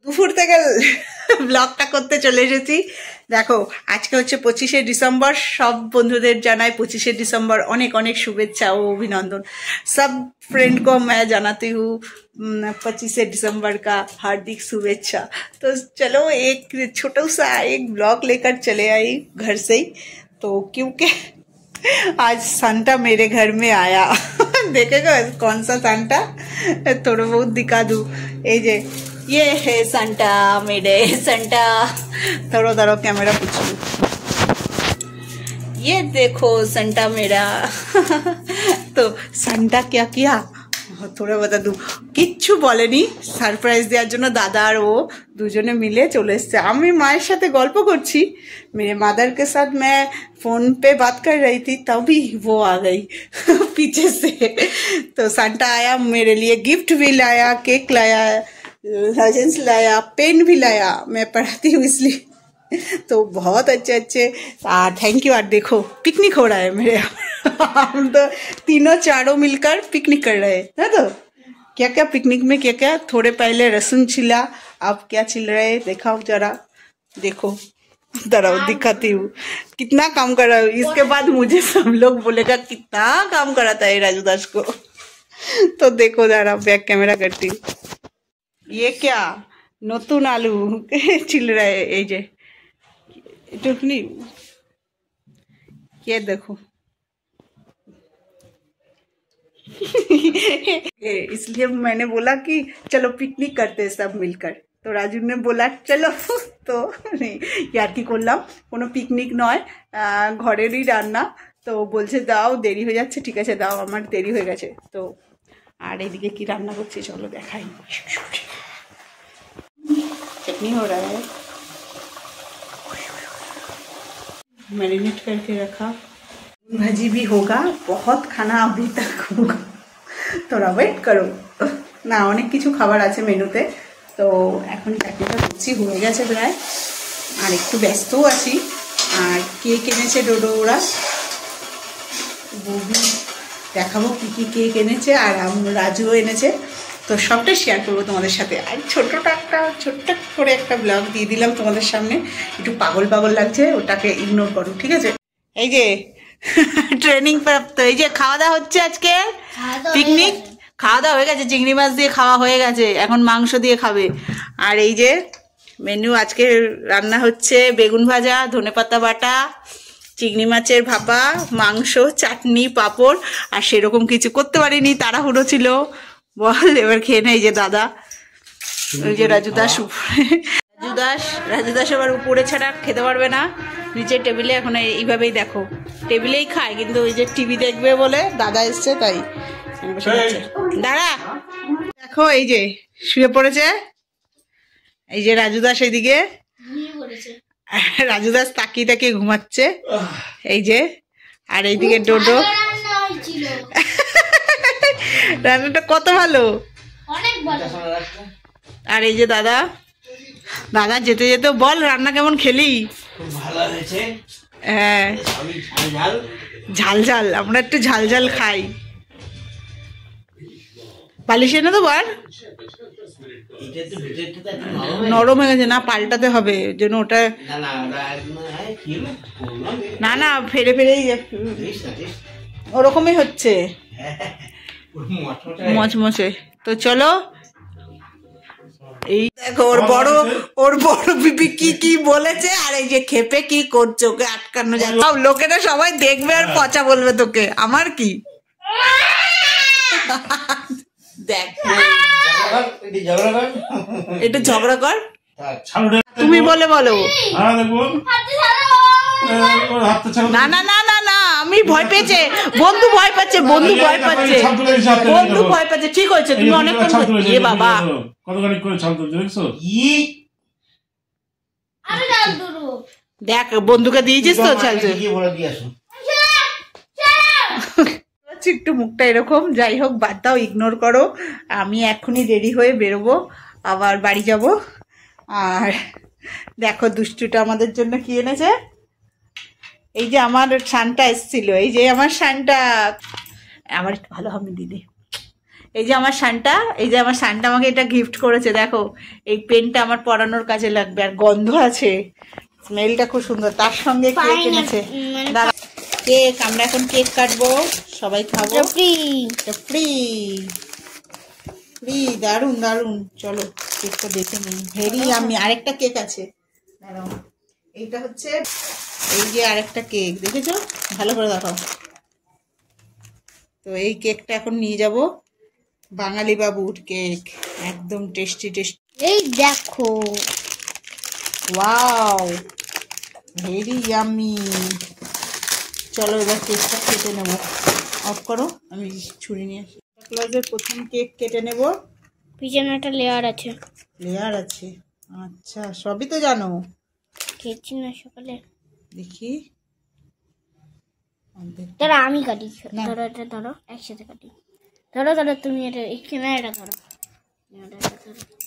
দুপুর থেকে ব্লগটা করতে চলে এসেছি। দেখো আজকে হচ্ছে 25শে ডিসেম্বর। সব বন্ধুদের জানাই 25শे डिसंबर অনেক অনেক শুভেচ্ছা ও অভিনন্দন। सब फ्रेंड को मैं जनाती हूँ 25शे डिसंबर का हार्दिक शुभेच्छा। तो चलो एक छोटा सा एक ब्लॉग लेकर चले आई घर से ही। तो क्योंकि आज सांता मेरे घर में आया देखेगा कौन सा सांता, थोड़ा बहुत दिखा दूँ। ये है सांता, मेरे सांता। थोड़ा थोड़ा कैमरा पूछू, ये देखो सांता मेरा तो सांता क्या किया थोड़ा बता दूँ। কিচ্ছু বলেনি, সারপ্রাইজ দেওয়ার জন্য দাদা আর ও দুজনে মিলে চলে এসেছে। আমি মায়ের সাথে গল্প করছি, मेरे मदर के साथ मैं फोन पे बात कर रही थी, तभी वो आ गई पीछे से। तो सांता आया, मेरे लिए गिफ्ट भी लाया, केक लाया, लजेंस लाया, पेन भी लाया। मैं पढ़ाती हूँ इसलिए तो बहुत अच्छे अच्छे थैंक यू। और देखो पिकनिक हो रहा है मेरे यहाँ हम तो तीनों चारों मिलकर पिकनिक कर रहे हैं। तो क्या क्या पिकनिक में क्या क्या, थोड़े पहले लहसुन छिला, अब क्या छिल रहे हैं दिखाओ जरा। देखो दराव दिखाती हूँ कितना काम कर रहा हूँ। इसके बाद मुझे सब लोग बोलेगा कितना काम कराता है राजू दास को तो देखो जरा बैक कैमरा करती हूँ। ये क्या नतून आलू छिल रहे এই যে टुकनी, ये देखो इसलिए मैंने बोला कि चलो पिकनिक करते हैं सब मिलकर। तो राजू ने बोला चलो तो यार की করলাম, কোনো পিকনিক নয়, ঘরেরই রান্না। তো বলছে দাও দেরি হয়ে যাচ্ছে, ঠিক আছে দাও, আমার দেরি হয়ে গেছে। তো আর এদিকে কি রান্না করছি চলো দেখাই। चटनी हो रहा है, मैरिनेट करके रखा, भाजी भी होगा, बहुत खाना अभी तक होगा, थोड़ा वेट करो ना। অনেক কিছু খাবার আছে মেনুতে। তো এখন চাটনিটা করছি, হয়ে গেছে প্রায়, আর একটু ব্যস্তও আছি। আর কেক এনেছে ডোডো ওরা, বৌদি দেখাবো কী কী কেক এনেছে, আর রাজুও এনেছে। তো সবটা শেয়ার করবো তোমাদের সাথে। আর ছোট্ট করে একটা ব্লগ দিয়ে দিলাম তোমাদের সামনে। একটু পাগল পাগল লাগছে, ওটাকে ইগনোর করো, ঠিক আছে। এই যে ট্রেনিং প্রাপ্ত, এই যে খাওয়া দাওয়া হচ্ছে আজকে পিকনিক, খাওয়া দাওয়া হয়ে গেছে, চিংড়ি মাছ দিয়ে খাওয়া হয়ে গেছে, এখন মাংস দিয়ে খাবে। আর এই যে মেনু আজকে রান্না হচ্ছে বেগুন ভাজা, ধনেপাতা বাটা, চিংড়ি মাছের ভাপা, মাংস, চাটনি, পাঁপড়। আর সেরকম কিছু করতে পারিনি, তাড়াহুড়ো ছিল। বল এবার খেয়ে নেই। যে দাদা, ওই যে রাজু দাস আবার উপরে ছাড়া খেতে পারবে না, নিচে টেবিলে এখন এইভাবেই দেখো টেবিলেই খায়, কিন্তু ওই যে টিভি দেখবে বলে দাদা এসছে তাই দাঁড়া। দেখো এই যে শুয়ে পড়েছে, এই যে রাজু দাস এইদিকে, রাজু দাস তাকিয়ে তাকিয়ে ঘুমাচ্ছে এই যে। আর এইদিকে ডোডো, রান্নাটা কত ভালো, অনেক ভালো। আর এই যে দাদা যেতে যেতে বল রান্না কেমন খেলি। ভালো হয়েছে, হ্যাঁ ঝাল ঝাল, আমরা একটু ঝাল ঝাল খাই। পালিশ এনে তো বার নরম হয়ে গেছে না, পাল্টাতে হবে যেন ওটা, না না ফেরে ফেরেই ওরকমই হচ্ছে মচমচে। তো চলো, এই দেখো ওর বড় বিবি কি বলেছে। আর এই যে খেপে কি করছে, ওকে আটকানো যায়, লোকেরা সবাই দেখবে আর পচা বলবে তোকে। আমার কি দেখ, একটু ঝগড়া কর, তুমি বলো। না না না না না, আমি ভয় পেয়েছে, বন্ধু ভয় পাচ্ছে, ঠিক হয়েছে। তুমি অনেকক্ষণ এ বাবা দেখ বন্ধুকে দিয়েছিস তো, একটু মুখটা এরকম। যাই হোক বাদ দাও, ইগনোর করো। আমি এখনই রেডি হয়ে বেরোবো, আবার বাড়ি যাব। আর দেখো দুষ্টুটা আমাদের জন্য কি এনেছে। এই যে আমার শানটা এসেছিল, এই যে আমার শানটা, আমার একটু ভালো হবে দিদি। এই যে আমার সানটা, এই যে আমার সানটা আমাকে এটা গিফট করেছে। দেখো এই পেনটা আমার পড়ানোর কাজে লাগবে, আর গন্ধ আছে, স্মেলটা খুব সুন্দর। তার সঙ্গে কেক এনেছে। কেক, আমরা এখন কেক কাটবো, সবাই খাবো। ফ্রি ফ্রি, দারুন দারুন। চলো কেকটা দেখে নিই। ভেরি আমি আরেকটা কেক আছে, দাঁড়াও। এইটা হচ্ছে এই যে আরেকটা কেক, দেখেছো? ভালো করে দেখাও। তো এই কেকটা এখন নিয়ে যাব, বাঙালি বাবুর কেক, একদম টেস্টি টেস্টি। এই দেখো, ওয়াও, ভেরি ইয়ামি। চলো এবার কেকটা কেটে নেব। অফ করো, আমি ছুরি নিয়ে আসি। ক্লাসের প্রথম কেক কেটে নেব। পিছনে একটা লেয়ার আছে। লেয়ার আছে, আচ্ছা, সবই তো জানো। খেয়েছি না সকালে। দেখি, ধরো আমি কাটি, ধরো এটা ধরো, একসাথে কাটি। ধরো ধরো, তুমি এটা এখানে এটা ধরো,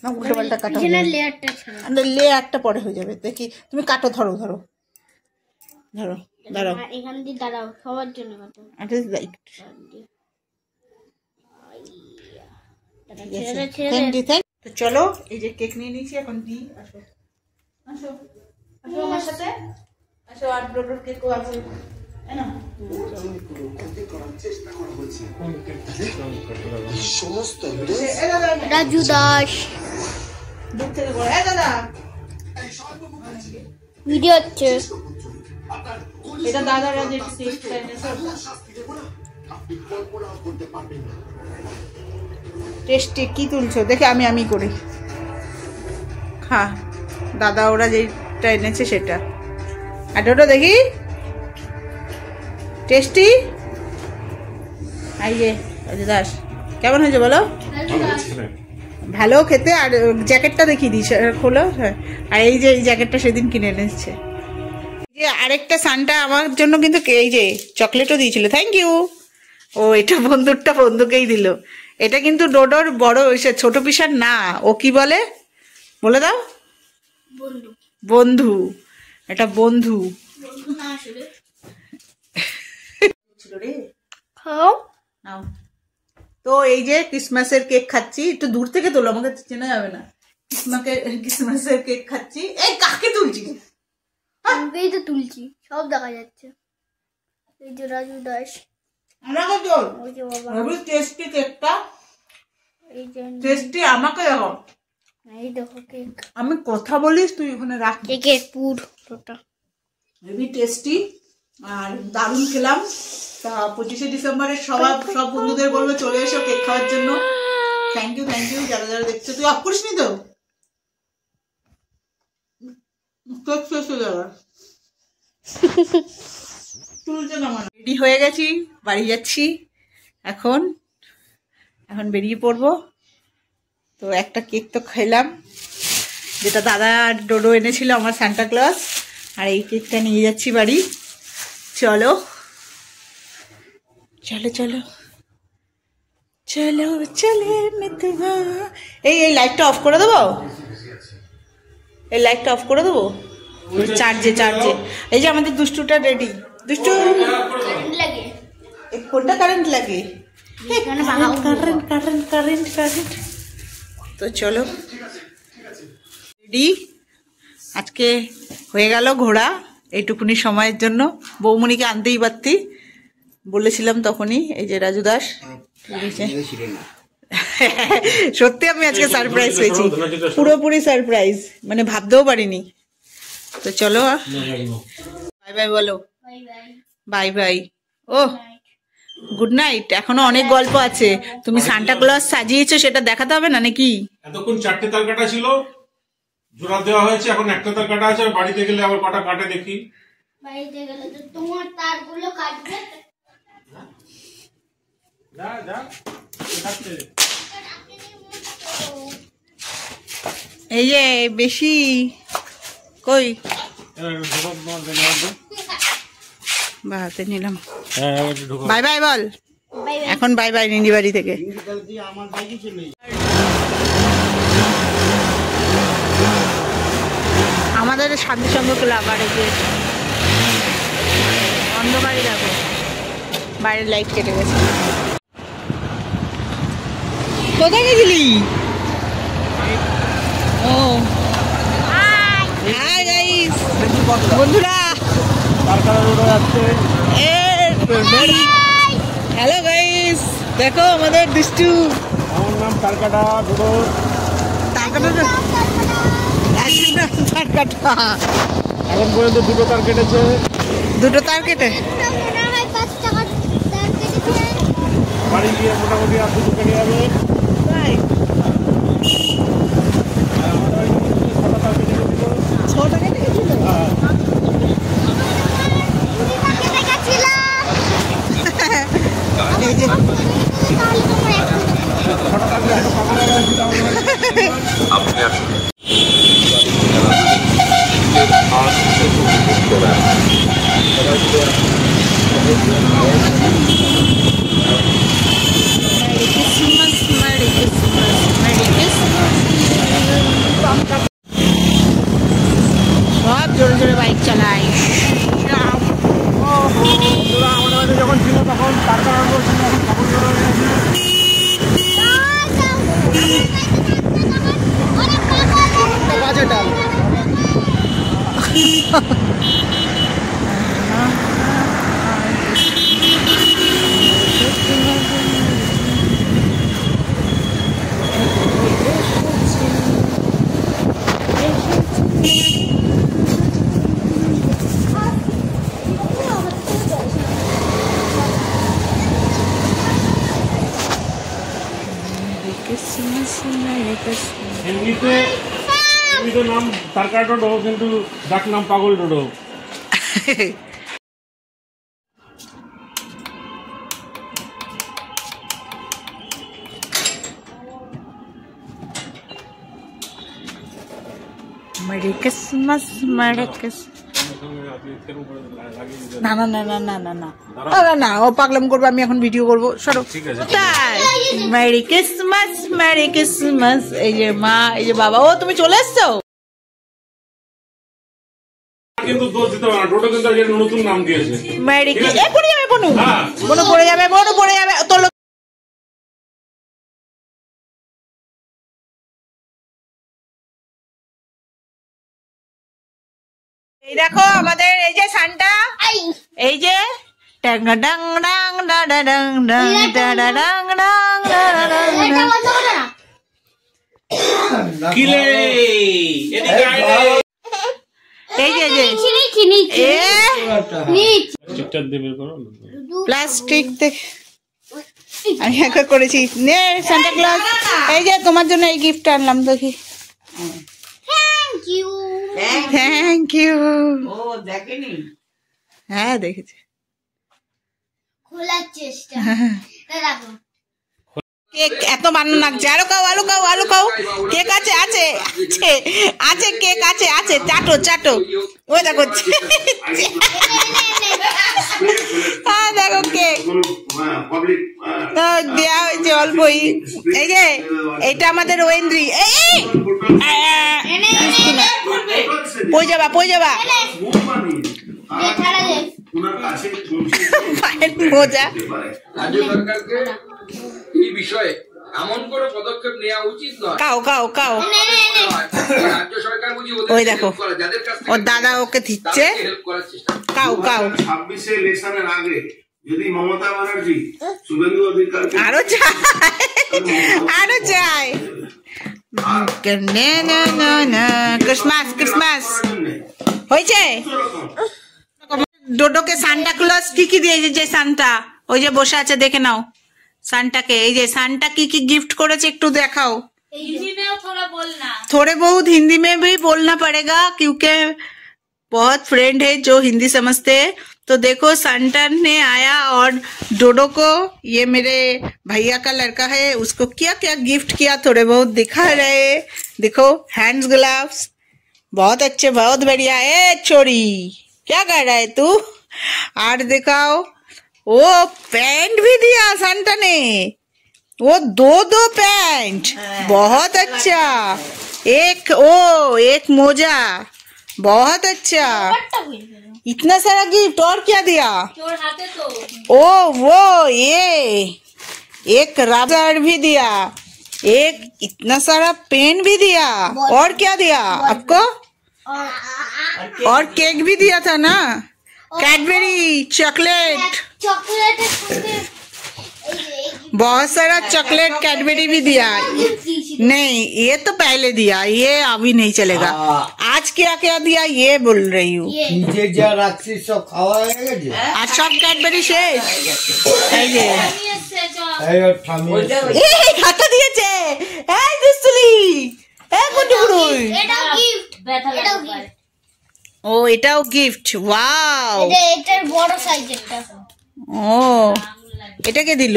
না উল্টো পাল্টা কাটা, লেয়ারটা ছাড়া, লেয়ারটা পরে হয়ে যাবে। দেখি তুমি কাটো, ধরো ধরো ধরো, দাঁড়াও এখান দিয়ে দাঁড়াও, সবার জন্য কাটো। তো চলো এই যে কেক নিয়ে নিয়েছি, এখন দিই। আসো আসো আসো আমার সাথে, আসো। আর ব্রোডোর কেকও আছে, রাজু দাস দূর থেকে বলো, দাদা ভিডিও হচ্ছে। এটা দাদারা যে কেকটা এনেছে, টেস্টি। কি তুলছো দেখে, আমি করি, খা। দাদা ওরা যেটা এনেছে সেটা, আর ওটা দেখি টেস্টি। এই যে রাজু দাস, কেমন হয়েছে বলো? ভালো খেতে। আর জ্যাকেটটা দেখিয়ে দিই, খোলো। হ্যাঁ, আর এই যে এই জ্যাকেটটা সেদিন কিনে এনেছে। যে আরেকটা সানটা আমার জন্য কিন্তু এই যে চকলেটও দিয়েছিল, থ্যাংক ইউ। ও এটা বন্ধুকেই দিল। এটা কিন্তু ডোডোর বড় ছোট পিসার না, ও কি বলে বলে দাও? বন্ধু। এটা বন্ধু তো এই যে ক্রিসমাসের কেক খাচ্ছি, একটু দূর থেকে তোলো, আমাকে চেনা যাবে না। ক্রিসমাসের কেক খাচ্ছি। এই কাকে তুলছি? এই তো তুলছি, সব দেখা যাচ্ছে। এই যে রাজু দাস, টেস্টি কেকটা, এই যে টেস্টি। আমাকে দেখো, এই দেখো কেক। আমি কথা বলিস, তুই ওখানে রাখ। কেকের পুরোটা হেভি টেস্টি আর দারুণ খেলাম। তা 25শে ডিসেম্বরের সব বন্ধুদের বলবো চলে এসো কেক খাওয়ার জন্য। থ্যাংক ইউ যারা যারা দেখছো। তুই অফ করিস নি তো? কেক শেষ হয়ে যাবে, তুলছে না মানে। রেডি হয়ে গেছি, বাড়ি যাচ্ছি এখন বেরিয়ে পড়বো। তো একটা কেক তো খেলাম, যেটা দাদা ডোডো এনেছিল আমার সান্টা ক্লজ, আর এই কেকটা নিয়ে যাচ্ছি বাড়ি। চলো চলো চলো চলো চলে মিতবা। এই লাইটটা অফ করে দেবো, এই লাইটটা অফ করে দেবো। চার্জে এই যে আমাদের দুষ্টুটা রেডি। দুষ্টু, কোনটা কারেন্ট লাগে? কারেন্ট। তো চলো রেডি। আজকে হয়ে গেল ঘোরা এইটুকুনি সময়ের জন্য। বৌমনিকে আনতেই পারতি, বলেছিলাম তখনই। এই যে রাজু দাস, সত্যি আমি আজকে সারপ্রাইজ পেয়েছি, পুরোপুরি সারপ্রাইজ, মানে ভাবতেও পারিনি। তো চলো বাই বাই বলো, বাই বাই। ও গুড নাইট। এখনো অনেক গল্প আছে। তুমি সান্টা ক্লজ সাজিয়েছো সেটা দেখাতে হবে না নাকি? এতক্ষণ 4টে তার কাটা ছিল, জোড়া দেওয়া হয়েছে, এখন একটা তার কাটা আছে। বাড়িতে গেলে আবার কটা কাটে দেখি। বাড়িতে গেলে তো তোমার তারগুলো কাটবে। এই যে বেশি কই বাহাতে নিলাম। বাই বাই বল এখন, বাই বাই নিন্দি বাড়ি থেকে। আমাদের শান্তিসংঘ ক্লাব, আর এই যে অন্ধকারই দেখো, বাইরের লাইট কেটে গেছে। কোথায় গেছিলি? ও হাই গাইস বন্ধুরা, হ্যালো গাইস, দেখো আমাদের দুষ্টু। আমার নাম তারকাটা ডোডো। এখন পর্যন্ত দুটো তার কেটেছে। দুটো তার কেটে বাড়ি গিয়ে মোটামুটি আর দুটো কেটে যাবে। সব জোরে জোরে বাইক চালাই। যখন ছিল তখন তার কারণ বলছিল, এখন খবর জোর হয়ে গেছে। এমনিতে নাম তারকা ডোডো, কিন্তু ডাক নাম পাগল Dodo. Merry Christmas, merry Christmas. না না না না না না না না, ও পাগলাম করবো, আমি এখন ভিডিও করবো। সরো, তাই মেরি ক্রিসমাস, মেরি ক্রিসমাস। এই যে মা, এই যে বাবা। ও তুমি চলে এসছো? কিন্তু দোষ দিতে হবে না, ডোডো কিন্তু একটা নতুন নাম দিয়েছে। Merry Christmas. পড়ে যাবে বনু, বনু পড়ে যাবে, বনু পড়ে যাবে। তোর এই দেখো আমাদের এই যে সান্টা, এই যে প্লাস্টিক আমি একটা করেছি। নে সান্টা ক্লজ, এই যে তোমার জন্য এই গিফট আনলাম, দেখি। Thank you. ও দেখেনি? হ্যাঁ দেখেছি। খোলার চেষ্টা। কেক এত বানানো লাগছে। আরো খাও, আলু খাও, আলু খাও। কেক আছে, আছে আছে আছে, কেক আছে, আছে। চাটো চাটো। ওই দেখো, হ্যাঁ দেখো কেক দেওয়া হয়েছে অল্পই। এই যে এইটা আমাদের ওয়েন্দ্রি। পই যাবা, পই যাবা। মজা। এই বিষয়ে এমন কোনো পদক্ষেপ নেওয়া উচিত নয়। কাও কাও কাও। রাজ্য সরকার বুঝি ওই দেখো ওর দাদা ওকে দিচ্ছে। কাও কাও। 26 ইলেকশনের আগে যদি মমতা ব্যানার্জি, শুভেন্দু অধিকারী আরো চাই, আরো চাই। ক্রিসমাস, ক্রিসমাস হয়েছে। ডোডোকে সান্টা ক্লজ কি কি দিয়েছে? যে সান্টা ওই যে বসে আছে, দেখে নাও সান্টাকে। এই যে सान्टा की गिफ्ट करेছে একটু देखाओ। हिंदी में थोड़ा बोलना, थोड़े बहुत हिंदी में भी बोलना पड़ेगा क्योंकि बहुत फ्रेंड है जो हिंदी समझते हैं। तो देखो सांता ने आया और डोडो को, ये मेरे भैया का लड़का है, उसको क्या क्या गिफ्ट किया थोड़े बहुत दिखा रहे। देखो हैंड्स ग्लव्स, बहुत अच्छे, बहुत बढ़िया। ए छोरी क्या कर रहा है तू? और दिखाओ, वो पैंट भी दिया सांता ने, वो दो दो पैंट, बहुत अच्छा। एक ओ एक मोजा, बहुत अच्छा। इतना सारा गिफ्ट। और क्या दिया? ओ वो ये एक रबर भी दिया। एक इतना सारा पेन भी दिया, और क्या दिया आपको? और केक भी दिया था ना, कैडबरी चॉकलेट, बहुत सारा चॉकलेट कैडबरी भी दिया। नहीं ये तो पहले दिया, ये अभी नहीं चलेगा। आज क्या क्या दिया ये बोल रही हूँ। सब खावा आज सब कैडबरी শেষ। হাতে দিয়েছে, এই দুষ্টুলি, এই গুড্ডুগুড়ুই। ও এটাও গিফট, ওয়াও। এটার বড় সাইজেরটা। ও এটাকে দিল?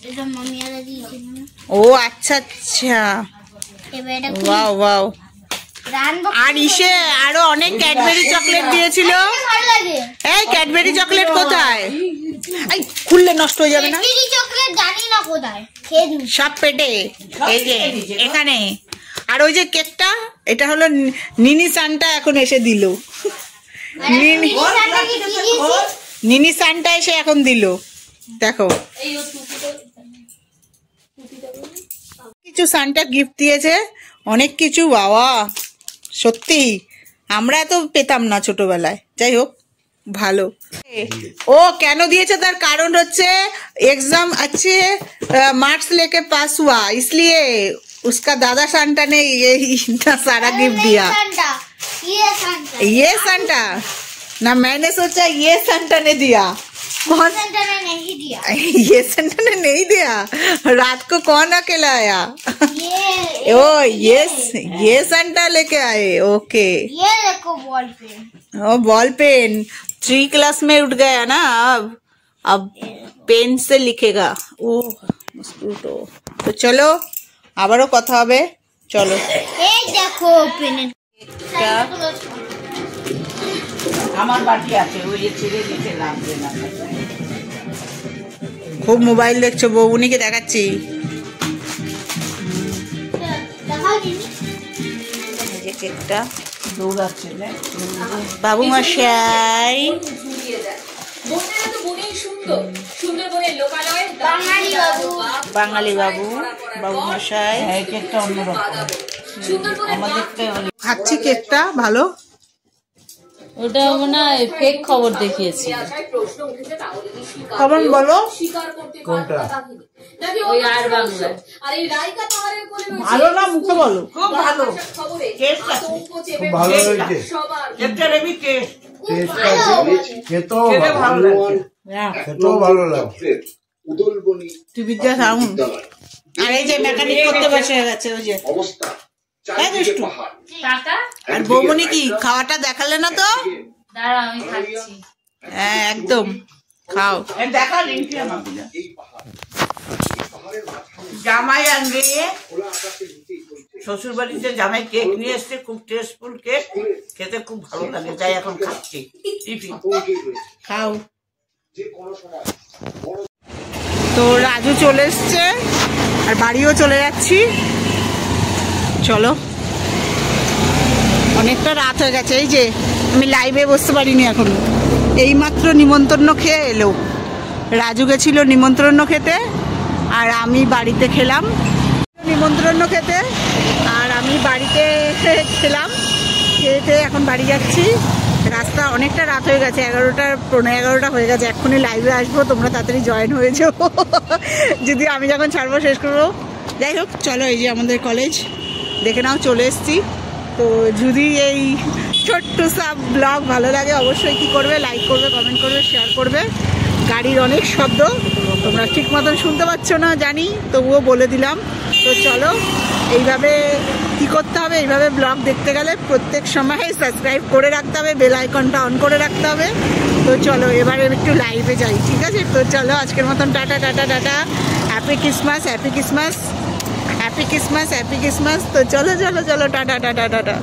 এটা মামিয়ারা দিয়েছিল। ও আচ্ছা আচ্ছা, এবার এটা ওয়াও ওয়াও। রানবো। আর ইসে আরো অনেক ক্যাডবেরি চকলেট দিয়েছিল। ভালো লাগে। এই ক্যাডবেরি চকলেট কোথায়? এই খুললে নষ্ট হয়ে যাবে না? ক্যাডবেরি চকলেট জানি না কোথায়, খেয়ে দিন। সব পেটে, এই যে এখানে। আর ওই যে কেকটা, এটা হলো নিনি সান্টা এখন এসে দিল। নিনি সান্টা এসে এখন দিল, দেখো কিছু সান্টা গিফট দিয়েছে, অনেক কিছু। বাবা সত্যি আমরা তো পেতাম না ছোটবেলায়। যাই হোক ভালো। ও কেন দিয়েছে তার কারণ হচ্ছে एग्जाम अच्छे मार्क्स लेके पास हुआ, इसलिए उसका दादा सांता ने ये इतना सारा गिफ्ट दिया। ये सांता ना, मैंने सोचा ये सांता ने दिया। कौन सांता ने नहीं दिया? ये सांता ने नहीं दिया। रात को कौन अकेला आया? ओ ये सांता लेके आए। ओके, ये देखो बॉल पेन। ओ बॉल पेन 3 क्लास में उठ गया ना, अब पेन से लिखेगा। ओ मस्कुटो। तो चलो আবারও কথা হবে, চলো। এই দেখো পেনের আমার বাটি আছে, ওই যে ছেড়ে দিতে লাগবে না। খুব মোবাইল দেখছো, বউনিকে দেখাচ্ছি। এই যে কেকটা দৌড়াচ্ছে বাবু মশাই। বাঙালি বাবু, বাবু মশাই। কেকটা অন্যরকম, খাচ্ছি কেকটা ভালো। ওটা মানে ফেক খবর দেখিয়েছি। খবর বলো কোনটা? ওই আর বাংলা ভালো না, মুখে বলো। খুব ভালো, খুব ভালো হয়েছে। খেতেও ভালো লাগছে। টিভিটা সাউন্ড। আর এই যে মেকানিক করতে বসে গেছে ওই যে দুষ্টু। আর বৌমনি কি খাওয়াটা দেখালে না তো? দাঁড়া আমি খাচ্ছি। হ্যাঁ একদম খাও। দেখা জামাই আনবে, শ্বশুর বাড়িতে জামাই কেক নিয়ে এসছে, খুব টেস্টফুল কেক, খেতে খুব ভালো লাগে, তাই এখন খাচ্ছি। খাও। তো রাজু চলে এসছে আর বাড়িও চলে যাচ্ছি। চলো, অনেকটা রাত হয়ে গেছে। এই যে আমি লাইভে বসতে পারিনি এখনো, এইমাত্র নিমন্ত্রণ খেয়ে এলো। রাজু গেছিল নিমন্ত্রণ খেতে, আর আমি বাড়িতে খেলাম নিমন্ত্রণ খেতে, আর আমি বাড়িতে খেলাম। খেতে এখন বাড়ি যাচ্ছি। রাস্তা অনেকটা রাত হয়ে গেছে, 11:15 হয়ে গেছে। এক্ষুনি লাইভে আসবো, তোমরা তাড়াতাড়ি জয়েন হয়ে যাও। যদি আমি যখন ছাড়বো শেষ করবো। যাই হোক চলো, এই যে আমাদের কলেজ দেখে নাও, চলে এসছি। তো যদি এই ছোট্ট সব ব্লগ ভালো লাগে অবশ্যই কি করবে, লাইক করবে, কমেন্ট করবে, শেয়ার করবে। গাড়ির অনেক শব্দ, তোমরা ঠিক মতন শুনতে পাচ্ছ না জানি, তবুও বলে দিলাম। তো চলো, এইভাবে কি করতে হবে, এইভাবে ব্লগ দেখতে গেলে প্রত্যেক সময় সাবস্ক্রাইব করে রাখতে হবে, বেল আইকনটা অন করে রাখতে হবে। তো চলো এবারে একটু লাইভে যাই, ঠিক আছে? তো চলো আজকের মতন tata tata tata. Happy Christmas, happy Christmas, happy Christmas, happy Christmas. তো চলো চলো চলো, টাটা টাটা টাটা।